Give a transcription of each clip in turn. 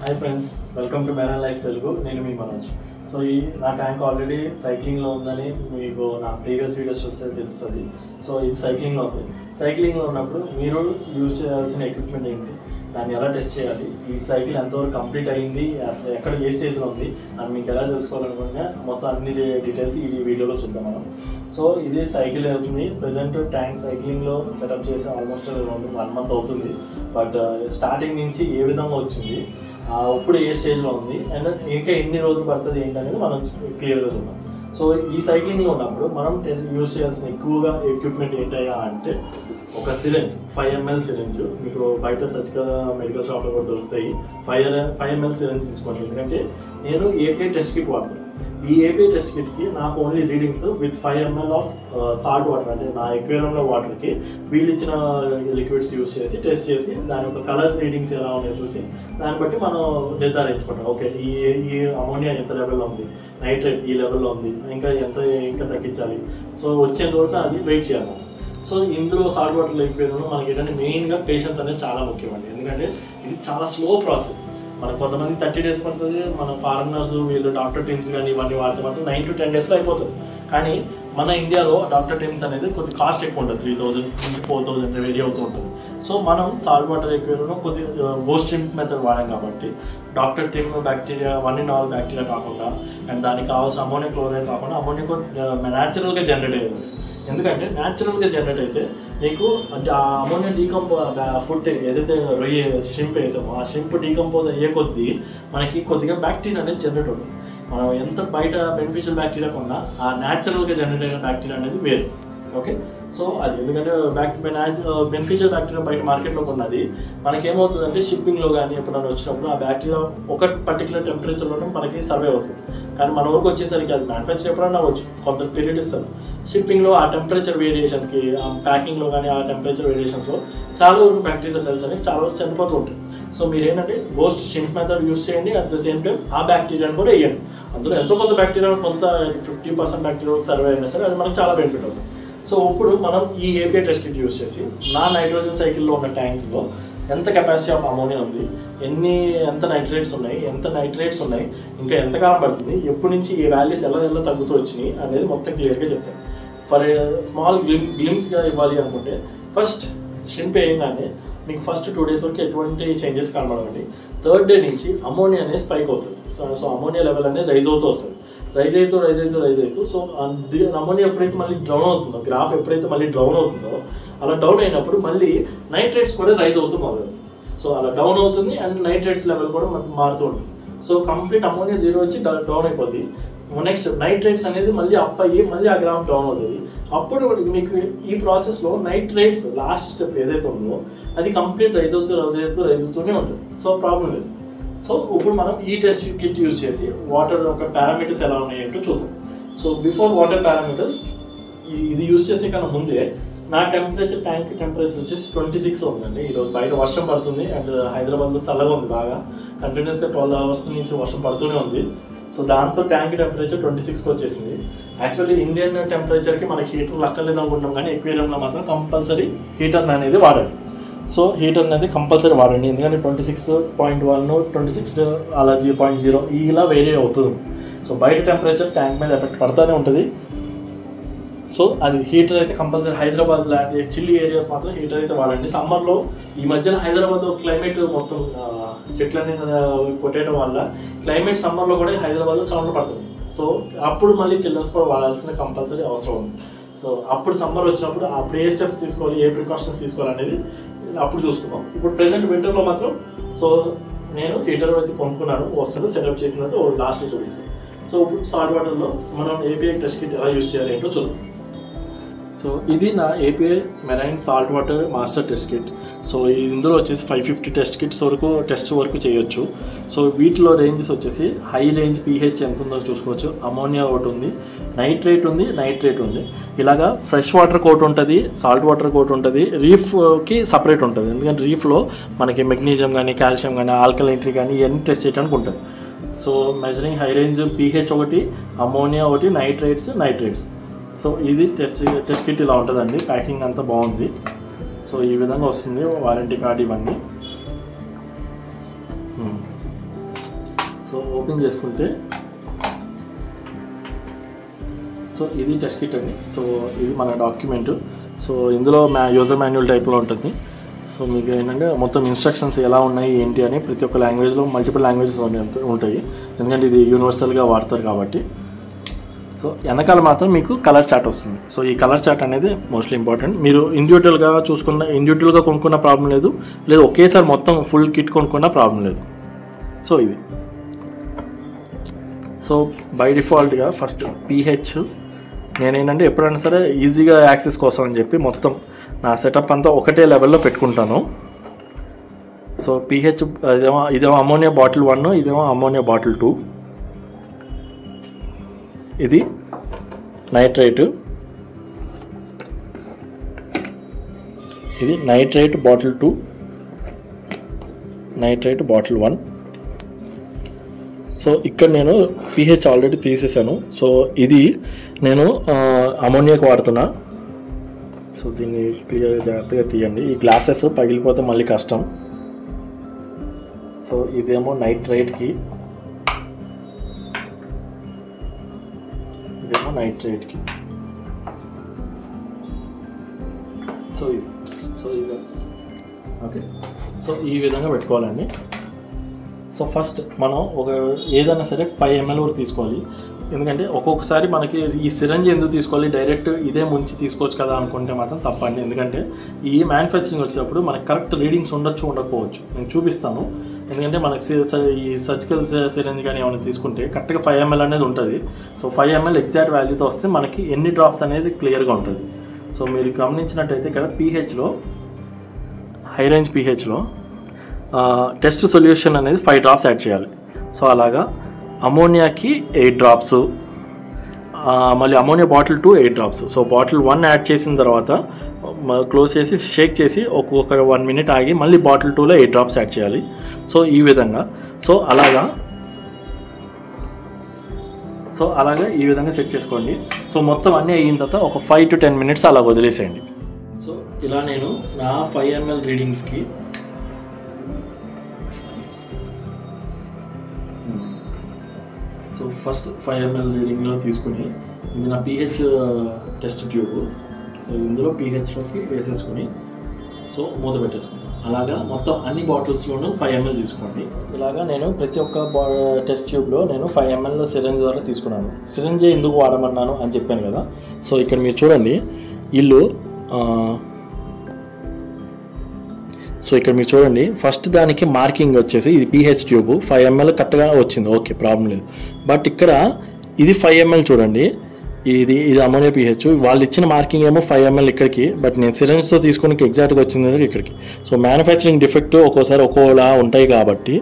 Hi friends, welcome to marine life Telugu. నేను మీ Manoj. So నా tank already సైక్లింగ్లో ఉందని మీకు నా ప్రీవియస్ వీడియోస్ చూస్తే తెలుస్తుంది. సో ఇది సైక్లింగ్లో ఉంది. సైక్లింగ్లో ఉన్నప్పుడు మీరు యూజ్ చేయాల్సిన ఎక్విప్మెంట్ ఏంటి, దాన్ని ఎలా టెస్ట్ చేయాలి, ఈ సైకిల్ ఎంతవరకు కంప్లీట్ అయ్యింది, అసలు ఎక్కడ ఏ స్టేజ్లో ఉంది అని మీకు ఎలా తెలుసుకోవాలనుకుంటే మొత్తం అన్ని డీటెయిల్స్ ఈ వీడియోలో చూద్దాం మనం. సో ఇది సైకిల్ అవుతుంది. ప్రజెంట్ ట్యాంక్ సైక్లింగ్లో సెటప్ చేసి ఆల్మోస్ట్ 1 month అవుతుంది. బట్ స్టార్టింగ్ నుంచి ఏ విధంగా వచ్చింది, ఇప్పుడు ఏ స్టేజ్లో ఉంది, అండ్ ఇంకా ఎన్ని రోజులు పడుతుంది ఏంటనేది మనం క్లియర్గా చూద్దాం. సో ఈ సైక్లింగ్లో ఉన్నప్పుడు మనం యూజ్ చేయాల్సిన ఎక్కువగా ఎక్విప్మెంట్ ఏంటయ్యా అంటే ఒక సిరెంజ్, 5 ml సిరెంజ్. మీకు బయట సర్జికల్ మెడికల్ షాప్లో కూడా దొరుకుతాయి. 5 ml సిరెంజ్ తీసుకోండి. ఎందుకంటే నేను ఏపీఐ టెస్ట్ కిట్ వాడతాను. ఈ ఏపీఐ టెస్ట్ కిట్కి నాకు only readings with 5 ml of salt water, అంటే నా ఎక్వేరియంలో వాటర్కి వీళ్ళు ఇచ్చిన లిక్విడ్స్ యూజ్ చేసి టెస్ట్ చేసి దాని యొక్క కలర్ రీడింగ్స్ ఎలా ఉన్నాయో చూసి దాన్ని బట్టి మనం నిర్ధారించుకుంటాం. ఓకే, ఈ అమోనియా ఎంత లెవెల్లో ఉంది, నైట్రేట్ ఈ లెవెల్లో ఉంది, ఇంకా తగ్గించాలి. సో వచ్చేంత వరకు అది వెయిట్ చేయాలి. సో ఇందులో సాల్ట్ వాటర్ లిక్విడ్లో మనకి ఏంటంటే మెయిన్గా పేషెన్స్ అనేది చాలా ముఖ్యమండి. ఎందుకంటే ఇది చాలా స్లో ప్రాసెస్. మనకు కొంతమంది 30 days పడుతుంది. మన ఫారినర్స్ వీళ్ళు డాక్టర్ టీమ్స్ కానీ ఇవన్నీ వాడితే మాత్రం 9 to 10 daysలో అయిపోతుంది. కానీ మన ఇండియాలో డాక్టర్ టీమ్స్ అనేది కొద్ది కాస్ట్ ఎక్కువ ఉంటుంది. 3000 నుంచి 4000 వేరీ అవుతూ ఉంటుంది. సో మనం సాల్ట్ వాటర్ ఎక్కువలో కొద్ది బోస్ట్ ట్రిమ్ మెథడ్ వాడాం కాబట్టి doctor team bacteria 1 in all bacteria కాకుండా అండ్ దానికి కావాల్సిన అమోనియా క్లోరైడ్ కాకుండా అమోనియా న్యాచురల్గా జనరేట్ అయ్యేది. ఎందుకంటే న్యాచురల్గా జనరేట్ అయితే మీకు అంటే ఆ అమోనియా ఫుడ్ ఏదైతే షింప్ వేసామో ఆ షింప్ డీకంపోజ్ అయ్యే కొద్దీ మనకి కొద్దిగా బ్యాక్టీరియా అనేది జనరేట్ అవుతుంది. మనం ఎంత బయట బెనిఫిషియల్ బ్యాక్టీరియా కొన్నా ఆ న్యాచురల్గా జనరేట్ అయిన బ్యాక్టీరియా అనేది వేరు. ఓకే, సో అది ఎందుకంటే బెనిఫిషియల్ బ్యాక్టీరియా బయట మార్కెట్లో ఉన్నది మనకేమవుతుందంటే షిప్పింగ్లో కానీ ఎప్పుడైనా వచ్చినప్పుడు ఆ బ్యాక్టీరియా ఒక పర్టికులర్ టెంపరేచర్లోనే మనకి సర్వే అవుతుంది. కానీ మన వరకు వచ్చేసరికి అది మ్యానుఫ్యాక్చర్ ఎప్పుడన్నా అవ్వచ్చు, కొంత పీరియడ్ ఇస్తారు. షిప్పింగ్లో ఆ టెంపరేచర్ వేరియేషన్స్కి, ప్యాకింగ్లో కానీ ఆ టెంపరేచర్ వేరియేషన్స్లో చాలా వరకు బ్యాక్టీరియా సెల్స్ అనేవి చాలా వరకు చనిపోతూ ఉంటాయి. సో మీరు ఏంటంటే బోస్ట్ షింప్ మెథడ్ యూస్ చేయండి. అట్ ద సేమ్ టైం ఆ బ్యాక్టీరియాని కూడా వేయండి. అందులో ఎంతో కొంత బ్యాక్టీరియా, కొంత 50% బ్యాక్టీరియా సర్వే అయినా సరే అది మనకు చాలా బెనిఫిట్ అవుతుంది. సో ఇప్పుడు మనం ఈ ఏపీఐ టెస్ట్ కిట్ యూస్ చేసి నా నైట్రోజన్ సైకిల్లో ఉన్న ట్యాంక్లో ఎంత కెపాసిటీ ఆఫ్ అమోనియా ఉంది, ఎంత నైట్రేట్స్ ఉన్నాయి, ఇంకా ఎంతకాలం పడుతుంది, ఎప్పటి నుంచి ఈ వాల్యూస్ ఎలా తగ్గుతూ వచ్చినాయి అనేది మొత్తం క్లియర్గా చెప్తాను. ఫర్ స్మాల్ గ్లిమ్స్గా ఇవ్వాలి అనుకుంటే ఫస్ట్ షింప్ వేయగానే మీకు ఫస్ట్ 2 days వరకు ఎటువంటి చేంజెస్ కనబడవండి. 3rd day నుంచి అమోనియా అనేది స్పైక్ అవుతుంది. సో అమోనియా లెవెల్ అనేది రైజ్ అవుతూ వస్తుంది. రైజ్ అవుతూ సో అమోనియా ఎప్పుడైతే మళ్ళీ డౌన్ అవుతుందో, గ్రాఫ్ ఎప్పుడైతే మళ్ళీ డౌన్ అవుతుందో అలా డౌన్ అయినప్పుడు మళ్ళీ నైట్రేట్స్ కూడా రైజ్ అవుతూ మొదలవుతుంది. సో అలా డౌన్ అవుతుంది అండ్ నైట్రేట్స్ లెవెల్ కూడా మారుతూ ఉంటుంది. సో కంప్లీట్ అమోనియా 0 వచ్చి డౌన్ అయిపోతుంది. నెక్స్ట్ నైట్రేట్స్ అనేది మళ్ళీ అప్ అయ్యి మళ్ళీ ఆ గ్రాఫ్ డౌన్ అవుతుంది. అప్పుడు మీకు ఈ ప్రాసెస్లో నైట్రేట్స్ లాస్ట్ స్టెప్ ఏదైతే ఉందో అది కంప్లీట్ రైజ్ అవుతూనే ఉంటుంది. సో ప్రాబ్లం లేదు. సో ఇప్పుడు మనం ఈ టెస్ట్ కిట్ యూజ్ చేసి వాటర్ యొక్క పారామీటర్స్ ఎలా ఉన్నాయంటో చూద్దాం. సో బిఫోర్ వాటర్ పారామీటర్స్ ఇది యూజ్ చేసే కన్నా ముందే నా ట్యాంక్ టెంపరేచర్ వచ్చేసి 26 ఉందండి. ఈరోజు బయట వర్షం పడుతుంది అండ్ హైదరాబాద్లో చల్లగా ఉంది, బాగా కంటిన్యూస్గా 12 hours నుంచి వర్షం పడుతూనే ఉంది. సో దాంతో ట్యాంక్ టెంపరేచర్ 26కి వచ్చేసింది. యాక్చువల్లీ ఇండియన్ టెంపరేచర్కి మనకి హీటర్ లక్కలేదు అనుకుంటాం, కానీ ఎక్వేరియంలో మాత్రం కంపల్సరీ హీటర్ అనేది వాడాలి. సో హీటర్ అనేది కంపల్సరీ వాడండి. ఎందుకంటే 26.1, 26 అలా 0.0 ఇలా వేరీ అవుతుంది. సో బయట టెంపరేచర్ ట్యాంక్ మీద ఎఫెక్ట్ పడుతూనే ఉంటుంది. సో అది హీటర్ అయితే కంపల్సరీ హైదరాబాద్ లాంటి చిల్లీ ఏరియాస్ మాత్రం హీటర్ అయితే వాడండి. సమ్మర్లో ఈ మధ్యన హైదరాబాద్ క్లైమేట్ మొత్తం చెట్లన్నీ కొట్టేయడం వల్ల క్లైమేట్ సమ్మర్లో కూడా హైదరాబాద్లో చమటలు పడుతుంది. సో అప్పుడు మళ్ళీ చిల్లర్స్ కూడా వాడాల్సిన కంపల్సరీ అవసరం ఉంది. సో అప్పుడు సమ్మర్ వచ్చినప్పుడు అప్పుడు ఏ స్టెప్స్ తీసుకోవాలి, ఏ ప్రికాషన్స్ తీసుకోవాలి అనేది అప్పుడు చూసుకున్నాం. ఇప్పుడు ప్రెజెంట్ వింటర్లో మాత్రం సో నేను హీటర్ అయితే కొనుక్కున్నాను, వస్తుంది సెటప్ చేసినట్టు లాస్ట్లో చూపిస్తాను. సో ఇప్పుడు సాల్ట్ వాటర్లో మనం ఏపీఐ టెస్ట్ కిట్ ఎలా యూజ్ చేయాలి ఏంటో చూద్దాం. సో ఇది నా API marine salt water master test kit. So ఇందులో వచ్చేసి 550 టెస్ట్ వరకు చేయొచ్చు. సో వీటిలో రేంజెస్ వచ్చేసి హై రేంజ్ pH ఎంత ఉందో చూసుకోవచ్చు. అమోనియా ఒకటి ఉంది, నైట్రేట్ ఉంది. ఇలాగా ఫ్రెష్ వాటర్ కోట్ ఉంటుంది, సాల్ట్ వాటర్ కోట్ ఉంటుంది, రీఫ్కి సపరేట్ ఉంటుంది. ఎందుకంటే రీఫ్లో మనకి మెగ్నీషియం కానీ, కాల్షియం కానీ, ఆల్కలైనిటీ కానీ ఇవన్నీ టెస్ట్ చేయడానికి ఉంటుంది. So measuring high range pH ఒకటి, అమోనియా ఒకటి, నైట్రేట్స్. సో ఇది టెస్ట్ కిట్ ఇలా ఉంటుందండి. ప్యాకింగ్ అంతా బాగుంది. సో ఈ విధంగా వస్తుంది, వారంటీ కార్డ్ ఇవన్నీ. సో ఓపెన్ చేసుకుంటే సో ఇది టెస్ట్ కిట్ అండి. సో ఇది మన డాక్యుమెంట్. సో ఇందులో యూజర్ మాన్యువల్ టైప్లో ఉంటుంది. సో మీకు ఏంటంటే మొత్తం ఇన్స్ట్రక్షన్స్ ఎలా ఉన్నాయి ఏంటి అని ప్రతి ఒక్క లాంగ్వేజ్లో మల్టిపుల్ లాంగ్వేజెస్ ఉంటాయి, ఎందుకంటే ఇది యూనివర్సల్గా వాడతారు కాబట్టి. సో వెనకాల మాత్రం మీకు కలర్ చార్ట్ వస్తుంది. సో ఈ కలర్ చార్ట్ అనేది మోస్ట్లీ ఇంపార్టెంట్. మీరు ఇండివిజువల్గా కొనుక్కున్న ప్రాబ్లం లేదు, లేదా ఒకేసారి మొత్తం ఫుల్ కిట్ కొనుక్కున్న ప్రాబ్లం లేదు. సో ఇది సో బై డిఫాల్ట్గా ఫస్ట్ పీహెచ్ నేనేంటంటే ఎప్పుడైనా సరే ఈజీగా యాక్సెస్ కోసం అని చెప్పి మొత్తం నా సెటప్ అంతా ఒకటే లెవెల్లో పెట్టుకుంటాను. సో పీహెచ్ ఇదేమో అమోనియా బాటిల్ 1, ఇదేమో అమోనియా బాటిల్ 2, ఇది నైట్రేట్, ఇది nitrate bottle 2, nitrate bottle 1. So ఇక్కడ నేను పీహెచ్ ఆల్రెడీ తీసేసాను. సో ఇది నేను అమోనియాకి వాడుతున్నా. సో దీన్ని క్లియర్గా జాగ్రత్తగా తీయండి, ఈ గ్లాసెస్ పగిలిపోతే మళ్ళీ కష్టం. సో ఇదేమో నైట్రేట్కి, ఇదేమో నైట్రేట్కి. సో ఇది ఓకే. సో ఈ విధంగా పెట్టుకోవాలండి. సో ఫస్ట్ మనం ఏదైనా సరే 5 ml వరకు తీసుకోవాలి. ఎందుకంటే ఒక్కొక్కసారి మనకి ఈ సిరంజ్ ఎందుకు తీసుకోవాలి, డైరెక్ట్ ఇదే ముంచి తీసుకోవచ్చు కదా అనుకుంటే మాత్రం తప్పండి. ఎందుకంటే ఈ మ్యానుఫ్యాక్చరింగ్ వచ్చేటప్పుడు మనకి కరెక్ట్ రీడింగ్స్ ఉండకపోవచ్చు. నేను చూపిస్తాను. ఎందుకంటే మనకి ఈ సర్జికల్ సిరంజ్ కానీ ఏమైనా తీసుకుంటే కరెక్ట్గా 5 ml అనేది ఉంటుంది. సో 5 ml ఎగ్జాక్ట్ వాల్యూతో వస్తే మనకి ఎన్ని డ్రాప్స్ అనేది క్లియర్గా ఉంటుంది. సో మీరు గమనించినట్టయితే ఇక్కడ పీహెచ్లో, హై రేంజ్ పీహెచ్లో టెస్ట్ సొల్యూషన్ అనేది 5 డ్రాప్స్ యాడ్ చేయాలి. సో అలాగా అమోనియాకి 8 డ్రాప్స్, మళ్ళీ ammonia bottle 2 8 drops. So bottle 1 add చేసిన తర్వాత క్లోజ్ చేసి షేక్ చేసి ఒక 1 minute ఆగి మళ్ళీ బాటిల్ 2లో 8 డ్రాప్స్ యాడ్ చేయాలి. సో ఈ విధంగా అలాగా ఈ విధంగా సెట్ చేసుకోండి. సో మొత్తం అన్నీ అయిన తర్వాత ఒక 5 to 10 minutes అలా వదిలేసేయండి. సో ఇలా నేను నా 5 ml రీడింగ్స్కి సో ఫస్ట్ 5 ml రీడింగ్లో తీసుకుని, ఇది నా పీహెచ్ టెస్ట్ ట్యూబ్. సో ఇందులో పీహెచ్లోకి వేసేసుకుని సో మూత పెట్టేసుకుని అలాగా మొత్తం అన్ని బాటిల్స్లోనూ 5 ml తీసుకోండి. ఇలాగా నేను ప్రతి ఒక్క టెస్ట్ ట్యూబ్లో నేను 5 ml సిరంజ్ ద్వారా తీసుకున్నాను. సిరంజే ఎందుకు వాడమన్నాను అని చెప్పాను కదా. సో ఇక్కడ మీరు చూడండి, ఫస్ట్ దానికి మార్కింగ్ వచ్చేసి ఇది పీహెచ్ ట్యూబ్ 5 ml కరెక్ట్గా వచ్చింది, ఓకే ప్రాబ్లం లేదు. బట్ ఇక్కడ ఇది 5 ml చూడండి, ఇది అమోనియా పీహెచ్. వాళ్ళు ఇచ్చిన మార్కింగ్ ఏమో 5 ml ఇక్కడికి, బట్ నేను సిరంజ్తో తీసుకుని ఎగ్జాక్ట్గా వచ్చింది ఇక్కడికి. సో మ్యానుఫ్యాక్చరింగ్ డిఫెక్ట్ ఒక్కోసారి ఒక్కోలా ఉంటాయి కాబట్టి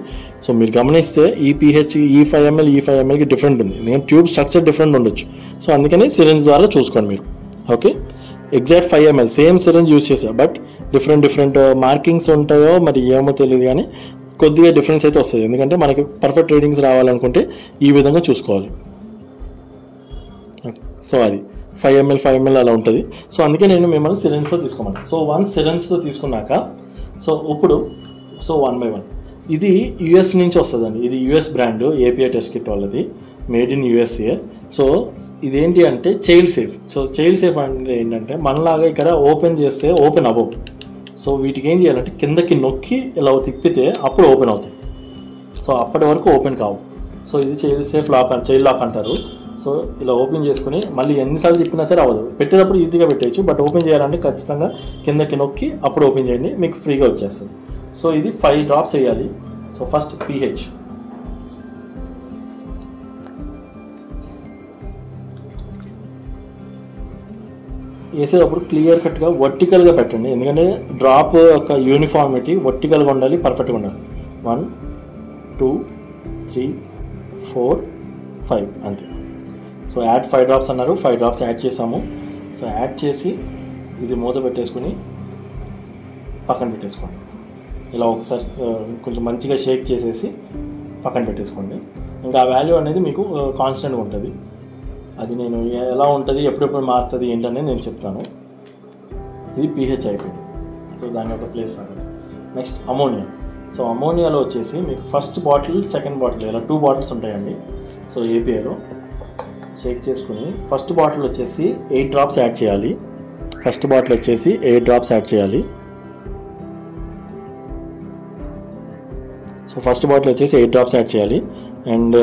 సో మీరు గమనిస్తే ఈ పీహెచ్ ఈ 5 ml ఈ 5 mlకి డిఫరెంట్ ఉంది, ఎందుకంటే ట్యూబ్ స్ట్రక్చర్ డిఫరెంట్ ఉండొచ్చు. సో అందుకని సిరంజ్ ద్వారా చూసుకోండి మీరు. Okay, exact 5 ml same syringe use చేసా, బట్ డిఫరెంట్ మార్కింగ్స్ ఉంటాయో మరి ఏమో తెలియదు, కానీ కొద్దిగా డిఫరెన్స్ అయితే వస్తుంది. ఎందుకంటే మనకి పర్ఫెక్ట్ రీడింగ్స్ రావాలనుకుంటే ఈ విధంగా చూసుకోవాలి. సో అది 5 ml అలా ఉంటుంది. సో అందుకే నేను మిమ్మల్ని సిరంజ్తో తీసుకోమన్నాను. సో 1 సిరంజ్తో తీసుకున్నాక సో ఇప్పుడు 1 by 1 ఇది యుఎస్ నుంచి వస్తుందండి. ఇది US brand, API test kit వాళ్ళది, మేడ్ ఇన్ యుఎస్ఏ. సో ఇదేంటి అంటే child safe. So child safe అంటే ఏంటంటే మనలాగా ఇక్కడ ఓపెన్ చేస్తే ఓపెన్ అవ్వవు. సో వీటికి ఏం చేయాలంటే కిందకి నొక్కి ఇలా తిప్పితే అప్పుడు ఓపెన్ అవుతాయి. సో అప్పటి వరకు ఓపెన్ కావు. సో ఇది child safe lock, child lock అంటారు. సో ఇలా ఓపెన్ చేసుకుని మళ్ళీ ఎన్నిసార్లు తిప్పినా సరే అవ్వదు. పెట్టేటప్పుడు ఈజీగా పెట్టేయచ్చు, బట్ ఓపెన్ చేయాలంటే ఖచ్చితంగా కిందకి నొక్కి అప్పుడు ఓపెన్ చేయండి, మీకు ఫ్రీగా వచ్చేస్తుంది. సో ఇది 5 డ్రాప్స్ వేయాలి. సో ఫస్ట్ పీహెచ్ వేసేటప్పుడు క్లియర్ కట్గా వర్టికల్గా పెట్టండి, ఎందుకంటే డ్రాప్ యొక్క యూనిఫార్మిటీ వర్టికల్గా ఉండాలి, పర్ఫెక్ట్గా ఉండాలి. 1 2 3 4 5 అంతే. సో యాడ్ 5 డ్రాప్స్ అన్నారు, 5 డ్రాప్స్ యాడ్ చేసాము. సో యాడ్ చేసి ఇది మూత పెట్టేసుకుని పక్కన పెట్టేసుకోండి. ఇలా ఒకసారి కొంచెం మంచిగా షేక్ చేసేసి పక్కన పెట్టేసుకోండి. ఇంకా ఆ వాల్యూ అనేది మీకు కాన్స్టెంట్గా ఉంటుంది. అది నేను ఎలా ఉంటుంది, ఎప్పుడెప్పుడు మారుతుంది ఏంటనేది నేను చెప్తాను. ఇది పీహెచ్ అయిపోయింది. సో దాని ఒక ప్లేస్ అన్నది. Next ammonia. సో అమోనియాలో వచ్చేసి మీకు ఫస్ట్ బాటిల్ సెకండ్ బాటిల్ ఇలా 2 బాటిల్స్ ఉంటాయండి. సో ఏపీఐలో షేక్ చేసుకుని ఫస్ట్ బాటిల్ వచ్చేసి 8 డ్రాప్స్ యాడ్ చేయాలి. ఫస్ట్ బాటిల్ వచ్చేసి 8 డ్రాప్స్ యాడ్ చేయాలి. సో ఫస్ట్ బాటిల్ వచ్చేసి 8 డ్రాప్స్ యాడ్ చేయాలి. అండ్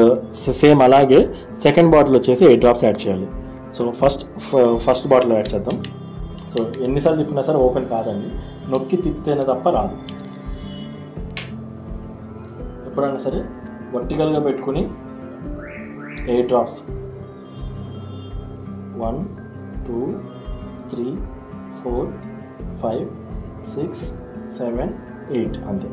సేమ్ అలాగే సెకండ్ బాటిల్ వచ్చేసి 8 డ్రాప్స్ యాడ్ చేయాలి. సో ఫస్ట్ బాటిల్ యాడ్ చేద్దాం. సో ఎన్నిసార్లు తిప్పినా సరే ఓపెన్ కాదండి, నొక్కి తిప్పితేనే తప్ప రాదు. ఎప్పుడైనా సరే వర్టికల్గా పెట్టుకుని 8 డ్రాప్స్ 1 2 3 4 5 6 7 8 అంతే.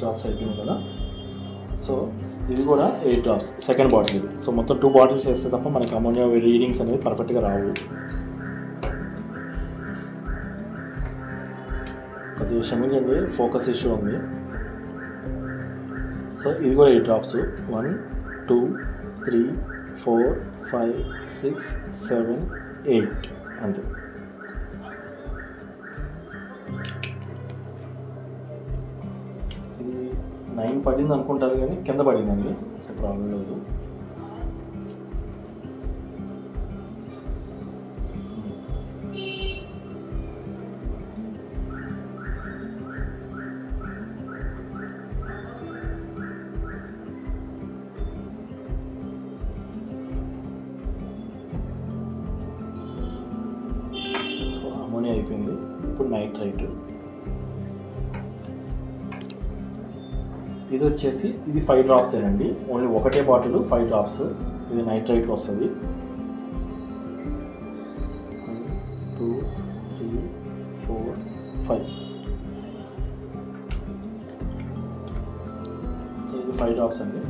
డ్రాప్స్ అయిపోయింది కదా. సో ఇది కూడా 8 డ్రాప్స్ సెకండ్ బాటిల్ ఇది. సో మొత్తం 2 బాటిల్స్ వేస్తే తప్ప మనకి అమోనియా రీడింగ్స్ అనేది పర్ఫెక్ట్గా రావు. కొద్దిగా క్షమించండి, ఫోకస్ ఇష్యూ ఉంది. సో ఇది కూడా 8 డ్రాప్స్ 1 2 3 4 5 6 7 8 అంతే. ఇది 9 పడింది అనుకుంటారు కానీ కింద పడిందండి. సో ప్రాబ్లం లేదు. సో అమోనియా అయిపోయింది. ఇప్పుడు నైట్రైట్. ఇది వచ్చేసి ఇది 5 డ్రాప్స్ ఏనండి, ఓన్లీ ఒకటే బాటిల్ 5 డ్రాప్స్. ఇది నైట్రైట్ వస్తుంది. 1 2 3 4 5. సో ఇది 5 డ్రాప్స్ అండి.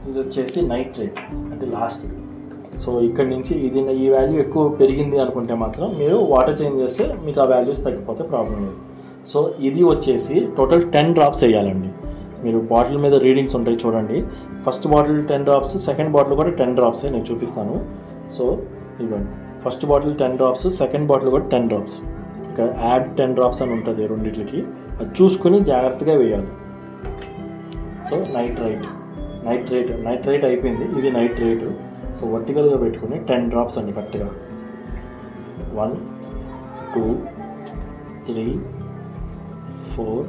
ఇది వచ్చేసి నైట్రేట్ అంటే లాస్ట్. సో ఇక్కడ నుంచి ఇది ఈ వాల్యూ ఎక్కువ పెరిగింది అనుకుంటే మాత్రం మీరు వాటర్ చేంజ్ చేస్తే మీకు ఆ వాల్యూస్ తగ్గిపోతే ప్రాబ్లం లేదు. సో ఇది వచ్చేసి టోటల్ 10 డ్రాప్స్ వేయాలండి. మీరు బాటిల్ మీద రీడింగ్స్ ఉంటాయి చూడండి. First bottle 10 drops, second bottle కూడా 10 డ్రాప్సే, నేను చూపిస్తాను. సో ఇవ్వండి, first bottle 10 drops, second bottle కూడా 10 డ్రాప్స్. ఇక్కడ యాడ్ 10 డ్రాప్స్ అని ఉంటుంది రెండింటికి, అది చూసుకుని జాగ్రత్తగా వేయాలి. సో నైట్రేట్ అయిపోయింది. ఇది నైట్రేట్. సో వర్టికల్గా పెట్టుకుని 10 డ్రాప్స్ అండి కరెక్ట్గా. 1 2 3 4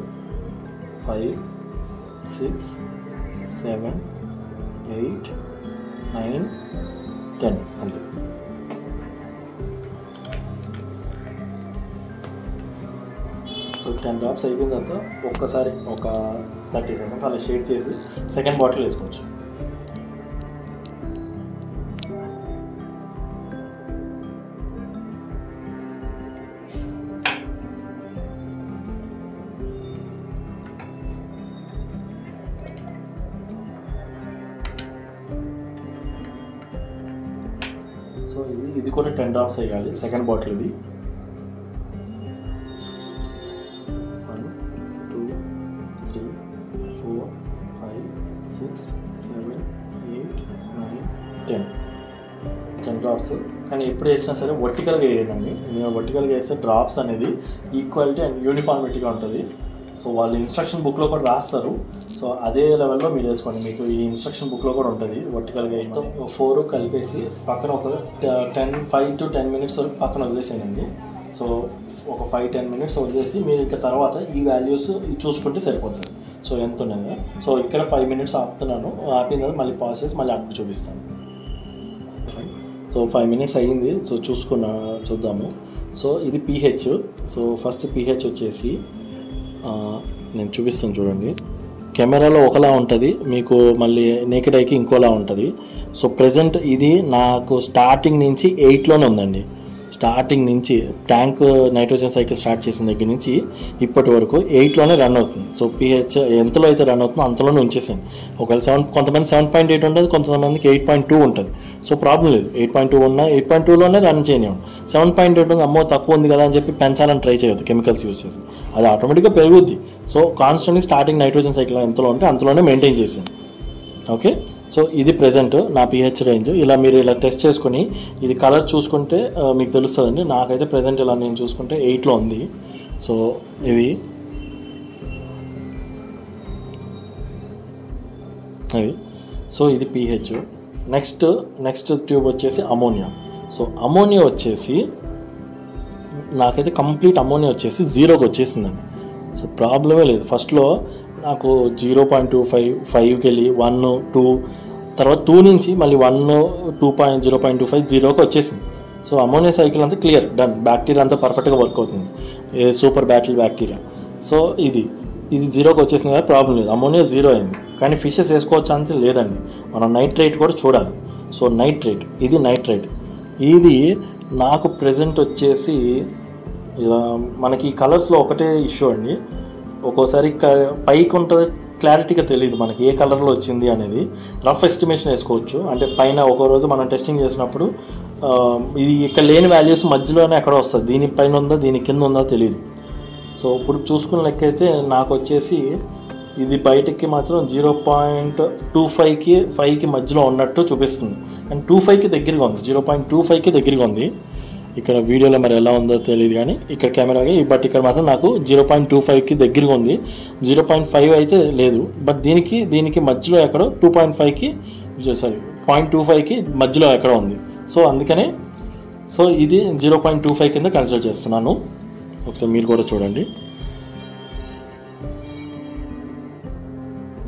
5 6 7 8 9 10 అంతే. సో 10 డ్రాప్స్ అయిపోయిన తర్వాత ఒక్కసారి ఒక 30 సెకండ్స్ అలా షేక్ చేసి సెకండ్ బాటిల్ వేసుకోవచ్చు. సో ఇది కూడా 10 డ్రాప్స్ వేయాలి సెకండ్ బాటిల్. ఇది 1 2 3 4 5 6 7 8 9 10 డ్రాప్స్. కానీ ఎప్పుడు వేసినా సరే వర్టికల్గా వేయండి. నేను వర్టికల్గా వేస్తే డ్రాప్స్ అనేది ఈక్వాలిటీ అండ్ యూనిఫార్మిటీగా ఉంటుంది. సో వాళ్ళు ఇన్స్ట్రక్షన్ బుక్లో కూడా రాస్తారు. సో అదే లెవెల్లో మీరు వేసుకోండి. మీకు ఈ ఇన్స్ట్రక్షన్ బుక్లో కూడా ఉంటుంది వర్టికల్గా. 4 కలిపేసి పక్కన ఒక 5 to 10 మినిట్స్ వరకు పక్కన వదిలేసేయండి. సో ఒక 5-10 మినిట్స్ వదిలేసి మీరు ఇంకా తర్వాత ఈ వాల్యూస్ చూసుకుంటే సరిపోతుంది. సో ఎంత ఉన్నది. సో ఇక్కడ 5 మినిట్స్ ఆపుతున్నాను. ఆపిన తర్వాత మళ్ళీ పాజ్ చేసి మళ్ళీ అప్పుడు చూపిస్తాను. సో 5 మినిట్స్ అయ్యింది. సో చూద్దాము. సో ఇది pH. సో ఫస్ట్ pH వచ్చేసి నేను చూపిస్తాను చూడండి. కెమెరాలో ఒకలా ఉంటుంది, మీకు మళ్ళీ నేకెడ్ ఐకి ఇంకోలా ఉంటుంది. సో ప్రజెంట్ ఇది నాకు స్టార్టింగ్ నుంచి 8లోనే ఉందండి. స్టార్టింగ్ నుంచి ట్యాంక్ నైట్రోజన్ సైకిల్ స్టార్ట్ చేసిన దగ్గర నుంచి ఇప్పటి వరకు 8లోనే రన్ అవుతుంది. సో pH ఎంతలో అయితే రన్ అవుతుందో అంతలోనే ఉంచేసాను. ఒకవేళ కొంతమంది 7.8 ఉంటుంది, కొంతమందికి 8.2 ఉంటుంది. సో ప్రాబ్లం లేదు, 8.2 ఉన్నా 8.2లోనే రన్ చేయనివ్వండి. 7.8 ఉంది, అమ్మో తక్కువ ఉంది కదా అని చెప్పి పెంచాలని ట్రై చేయొద్దు కెమికల్స్ యూజ్ చేసి, అది ఆటోమేటిక్గా పెరుగుద్ది. సో కాన్స్టెంట్గా స్టార్టింగ్ నైట్రోజన్ సైకిల్ ఎంతలో ఉంటే అంతలోనే మెయింటైన్ చేసాను. ఓకే, సో ఇది ప్రెజెంట్ నా pH రేంజ్. ఇలా మీరు ఇలా టెస్ట్ చేసుకొని ఇది కలర్ చూసుకుంటే మీకు తెలుస్తుందండి. నాకైతే ప్రెజెంట్ ఇలా నేను చూసుకుంటే 8లో ఉంది. సో ఇది సో ఇది pH. నెక్స్ట్ ట్యూబ్ వచ్చేసి అమోనియా. సో అమోనియా వచ్చేసి నాకైతే కంప్లీట్ అమోనియా వచ్చేసి 0కి వచ్చేసిందండి. సో ప్రాబ్లమే లేదు. ఫస్ట్లో నాకు 0.25, 5కి వెళ్ళి 1, 2, తర్వాత 2 నుంచి మళ్ళీ 1, 0.25, 0కి వచ్చేసింది. సో అమోనియా సైకిల్ అంతా క్లియర్, డన్. బ్యాక్టీరియా అంతా పర్ఫెక్ట్గా వర్క్ అవుతుంది, సూపర్ బ్యాక్టీరియా. సో ఇది 0కి వచ్చేసింది కదా, ప్రాబ్లం లేదు. అమోనియా 0 అయింది. కానీ ఫిషెస్ వేసుకోవచ్చు అంటే లేదండి, మనం నైట్రేట్ కూడా చూడాలి. సో ఇది నైట్రేట్. ఇది నాకు ప్రెజెంట్ వచ్చేసి ఇలా మనకి కలర్స్లో ఒకటే ఇష్యూ అండి. ఒక్కోసారి పైకి ఉంటుంది, క్లారిటీగా తెలియదు మనకి ఏ కలర్లో వచ్చింది అనేది. రఫ్ ఎస్టిమేషన్ వేసుకోవచ్చు. అంటే పైన ఒక రోజు మనం టెస్టింగ్ చేసినప్పుడు ఇది ఇక్కడ లేని వాల్యూస్ మధ్యలోనే ఎక్కడో వస్తుంది, దీని పైన ఉందో దీని కింద ఉందో తెలియదు. సో ఇప్పుడు చూసుకున్న లెక్క అయితే నాకు వచ్చేసి ఇది బయటకి మాత్రం 0.25కి 5కి మధ్యలో ఉన్నట్టు చూపిస్తుంది. కానీ 25కి దగ్గరగా ఉంది, 0.25కి దగ్గరగా ఉంది. ఇక్కడ వీడియోలో మరి ఎలా ఉందో తెలియదు కానీ ఇక్కడ కెమెరాకి, బట్ ఇక్కడ మాత్రం నాకు 0.25కి దగ్గరగా ఉంది. 0.5 అయితే లేదు, బట్ దీనికి మధ్యలో ఎక్కడో 0.25కి మధ్యలో ఎక్కడో ఉంది. సో అందుకనే ఇది 0.25 కింద కన్సిడర్ చేస్తున్నాను. ఒకసారి మీరు కూడా చూడండి,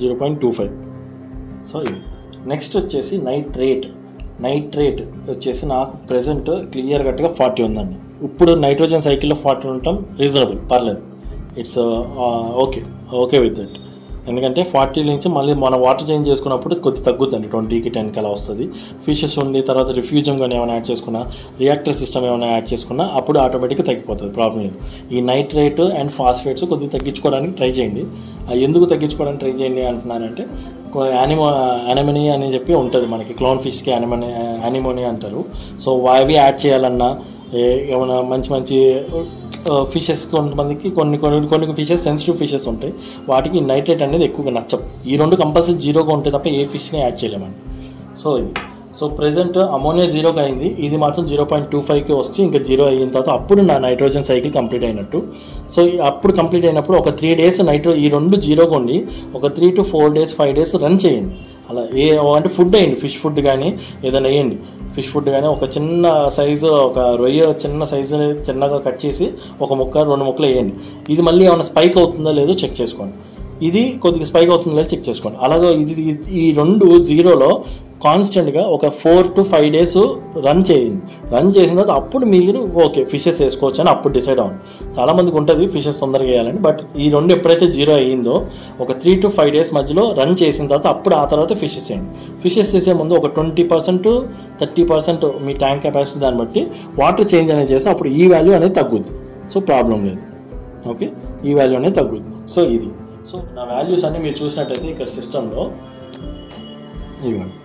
0.25. సో ఇది నెక్స్ట్ వచ్చేసి నైట్రేట్ వచ్చేసి నాకు ప్రెజెంట్ క్లియర్ కట్గా 40 ఉందండి. ఇప్పుడు నైట్రోజన్ సైకిల్లో 40 ఉండటం రీజనబుల్, పర్లేదు. It's okay with that. ఎందుకంటే 40 నుంచి మళ్ళీ మనం వాటర్ చేంజ్ చేసుకున్నప్పుడు కొద్ది తగ్గుతుంది, 20కి 10కి అలా వస్తుంది. ఫిషెస్ ఉండి తర్వాత రిఫ్యూజన్ కానీ ఏమైనా యాడ్ చేసుకున్నా, రియాక్టర్ సిస్టమ్ ఏమైనా యాడ్ చేసుకున్నా అప్పుడు ఆటోమేటిక్గా తగ్గిపోతుంది, ప్రాబ్లం లేదు. ఈ నైట్రేట్ అండ్ ఫాస్ఫేట్స్ కొద్దిగా తగ్గించుకోవడానికి ట్రై చేయండి. ఎందుకు తగ్గించుకోవడానికి ట్రై చేయండి అంటున్నానంటే, యానిమోనీ అని చెప్పి ఉంటుంది మనకి, క్లోన్ ఫిష్కి యానిమోనీ అంటారు. సో అవి యాడ్ చేయాలన్నా ఏమైనా మంచి ఫిషెస్, కొంతమందికి కొన్ని ఫిషెస్ సెన్సిటివ్ ఫిషెస్ ఉంటాయి, వాటికి నైట్రేట్ అనేది ఎక్కువగా నచ్చవు. ఈ రెండు కంపల్సరీ 0గా ఉంటాయి తప్ప ఏ ఫిష్ని యాడ్ చేయలేమండి. సో ప్రెజెంట్ అమోనియా 0కి అయింది, ఇది మాత్రం 0.25కి వచ్చి ఇంకా 0 అయిన తర్వాత అప్పుడు నా నైట్రోజన్ సైకిల్ కంప్లీట్ అయినట్టు. సో అప్పుడు కంప్లీట్ అయినప్పుడు ఒక 3 డేస్ ఈ రెండు 0గా ఉండి ఒక 3 to 4 days 5 days రన్ చేయండి. అలా అంటే ఫుడ్ వేయండి, ఫిష్ ఫుడ్ కానీ ఏదైనా వేయండి. ఫిష్ ఫుడ్ కానీ ఒక చిన్న సైజు, ఒక రొయ్య చిన్న సైజుని చిన్నగా కట్ చేసి 1 ముక్క 2 ముక్కలు వేయండి. ఇది మళ్ళీ ఏమైనా స్పైక్ అవుతుందో లేదో చెక్ చేసుకోండి. ఇది కొద్దిగా స్పైక్ అవుతుందో లేదో చెక్ చేసుకోండి. అలాగే ఈ రెండు 0లో కాన్స్టెంట్గా ఒక 4 to 5 days రన్ చేయండి. రన్ చేసిన తర్వాత అప్పుడు మీరు ఓకే ఫిషెస్ వేసుకోవచ్చు అని అప్పుడు డిసైడ్ అవ్వండి. చాలామందికి ఉంటుంది ఫిషెస్ తొందరగా వేయాలని, బట్ ఈ రెండు ఎప్పుడైతే 0 అయ్యిందో ఒక 3 to 5 days మధ్యలో రన్ చేసిన తర్వాత అప్పుడు ఆ తర్వాత ఫిషెస్ వేయండి. ఫిషెస్ వేసే ముందు ఒక 20% to 30% మీ ట్యాంక్ కెపాసిటీ దాన్ని బట్టి వాటర్ చేంజ్ అనేది చేస్తే అప్పుడు ఈ వాల్యూ అనేది తగ్గుద్ది. సో ప్రాబ్లం లేదు, ఓకే, ఈ వాల్యూ అనేది తగ్గుద్ది. సో నా వాల్యూస్ అన్నీ మీరు చూసినట్టయితే ఇక్కడ సిస్టంలో ఇవ్వండి.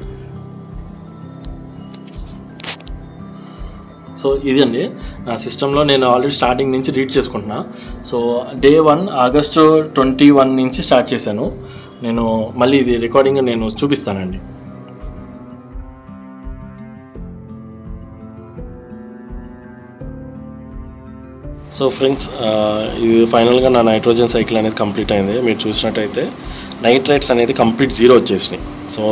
సో ఇది అండి నా సిస్టంలో నేను ఆల్రెడీ స్టార్టింగ్ నుంచి రీడ్ చేసుకుంటున్నా. సో Day 1 August 21 నుంచి స్టార్ట్ చేశాను నేను. మళ్ళీ ఇది రికార్డింగ్ నేను చూపిస్తానండి. సో ఫ్రెండ్స్, ఇది ఫైనల్గా నా నైట్రోజన్ సైకిల్ అనేది కంప్లీట్ అయింది. మీరు చూసినట్టయితే నైట్రేట్స్ అనేది కంప్లీట్ 0 వచ్చేసినాయి. సో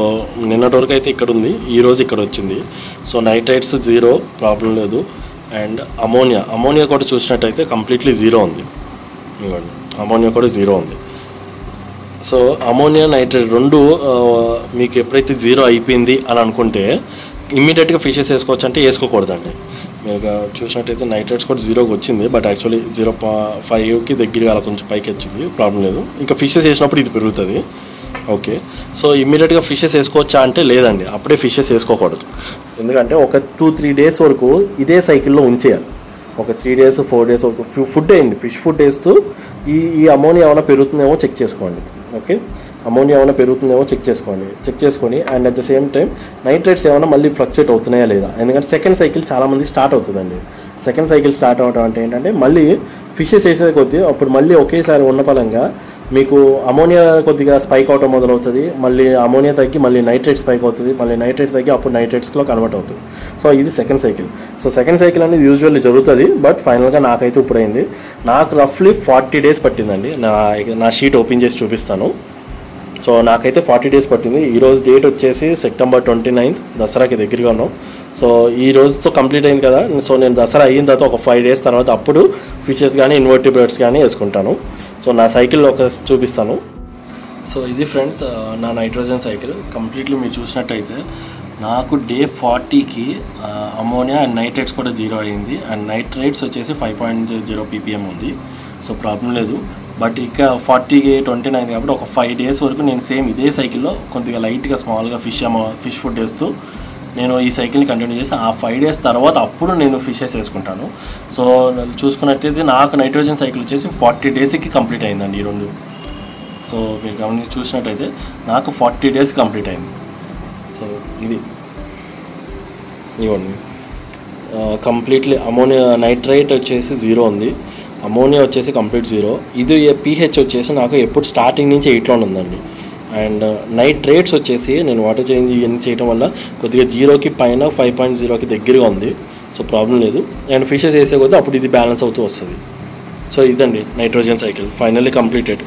నిన్నటి వరకు అయితే ఇక్కడ ఉంది, ఈరోజు ఇక్కడ వచ్చింది. సో నైట్రేట్స్ 0, ప్రాబ్లం లేదు. అండ్ అమోనియా కూడా చూసినట్టయితే కంప్లీట్లీ 0 ఉంది. ఇవ్వండి, అమోనియా కూడా 0 ఉంది. సో అమోనియా నైట్రేట్ రెండు మీకు ఎప్పుడైతే 0 అయిపోయింది అని అనుకుంటే ఇమ్మీడియట్గా ఫిషెస్ వేసుకోవచ్చు అంటే వేసుకోకూడదండి. మీరు చూసినట్టయితే నైట్రేట్స్ కూడా 0కి వచ్చింది, బట్ యాక్చువల్లీ 0.5కి దగ్గరగా అలా కొంచెం పైకి వచ్చింది, ప్రాబ్లం లేదు. ఇంకా ఫిషెస్ వేసినప్పుడు ఇది పెరుగుతుంది. ఓకే. సో ఇమ్మీడియట్గా ఫిషెస్ వేసుకోవచ్చా అంటే లేదండి, అప్పుడే ఫిషెస్ వేసుకోకూడదు. ఎందుకంటే ఒక 2-3 డేస్ వరకు ఇదే సైకిల్లో ఉంచేయాలి. ఒక 3 డేస్ 4 డేస్ ఒక ఫుడ్ వేయండి, ఫిష్ ఫుడ్ వేస్తూ ఈ అమోనియా ఏమైనా పెరుగుతుందేమో చెక్ చేసుకోండి. ఓకే, అమోనియా ఏమైనా పెరుగుతుందేమో చెక్ చేసుకొని and at the same time nitrates ఏమైనా మళ్ళీ ఫ్లక్చుయేట్ అవుతున్నాయా లేదా. ఎందుకంటే సెకండ్ సైకిల్ చాలామంది స్టార్ట్ అవుతుందండి. సెకండ్ సైకిల్ స్టార్ట్ అవడం అంటే ఏంటంటే మళ్ళీ ఫిషెస్ వేసే కొద్దీ అప్పుడు మళ్ళీ ఒకేసారి ఉన్న పరంగా మీకు అమోనియా కొద్దిగా స్పైక్ అవటం మొదలవుతుంది, మళ్ళీ అమోనియా తగ్గి మళ్ళీ నైట్రేట్ స్పైక్ అవుతుంది, మళ్ళీ నైట్రేట్ తగ్గి అప్పుడు నైట్రేట్స్లో కన్వర్ట్ అవుతుంది. సో ఇది second cycle. So second cycle అనేది యూజువల్లీ జరుగుతుంది, బట్ ఫైనల్గా నాకైతే ఇప్పుడు అయింది. నాకు రఫ్లీ 40 డేస్ పట్టిందండి. నా షీట్ ఓపెన్ చేసి చూపిస్తాను. సో నాకైతే 40 డేస్ పట్టింది. ఈరోజు డేట్ వచ్చేసి September 29, దసరాకి దగ్గరగా ఉన్నాం. సో ఈ రోజుతో కంప్లీట్ అయింది కదా. సో నేను దసరా అయిన తర్వాత ఒక 5 డేస్ తర్వాత అప్పుడు ఫిషెస్ కానీ ఇన్వర్టిబ్రేట్స్ కానీ వేసుకుంటాను. సో నా సైకిల్ ఒక చూపిస్తాను. సో ఇది ఫ్రెండ్స్ నా నైట్రోజన్ సైకిల్ కంప్లీట్లీ మీరు చూసినట్టయితే నాకు డే 40కి అమోనియా అండ్ నైట్రేట్స్ కూడా 0 అయింది. అండ్ నైట్రేట్స్ వచ్చేసి 5.0 ppm ఉంది. సో ప్రాబ్లం లేదు. బట్ ఇక 40కి 29 కాబట్టి ఒక 5 డేస్ వరకు నేను సేమ్ ఇదే సైకిల్లో కొద్దిగా లైట్గా స్మాల్గా ఫిష్ ఫుడ్ వేస్తూ నేను ఈ సైకిల్ని కంటిన్యూ చేసి ఆ 5 డేస్ తర్వాత అప్పుడు నేను ఫిషెస్ వేసుకుంటాను. సో చూసుకున్నట్టయితే నాకు నైట్రోజన్ సైకిల్ వచ్చేసి 40 డేస్కి కంప్లీట్ అయిందండి ఈ రెండు. సో మీరు గమనించి చూసినట్టయితే నాకు 40 డేస్ కంప్లీట్ అయింది. సో ఇది ఇవ్వండి కంప్లీట్లీ అమోనియా నైట్రేట్ వచ్చేసి 0 ఉంది, అమోనియా వచ్చేసి కంప్లీట్ 0. ఇది pH వచ్చేసి నాకు ఎప్పుడు స్టార్టింగ్ నుంచి 8లో ఉందండి. అండ్ నైట్రేట్స్ వచ్చేసి నేను వాటర్ చేంజ్ ఇవన్నీ చేయడం వల్ల కొద్దిగా 0కి పైన 5.0కి దగ్గరగా ఉంది. సో ప్రాబ్లం లేదు. అండ్ ఫిషెస్ వేసే కొద్దీ అప్పుడు ఇది బ్యాలెన్స్ అవుతూ వస్తుంది. సో ఇదండి నైట్రోజన్ సైకిల్ ఫైనల్లీ కంప్లీటెడ్.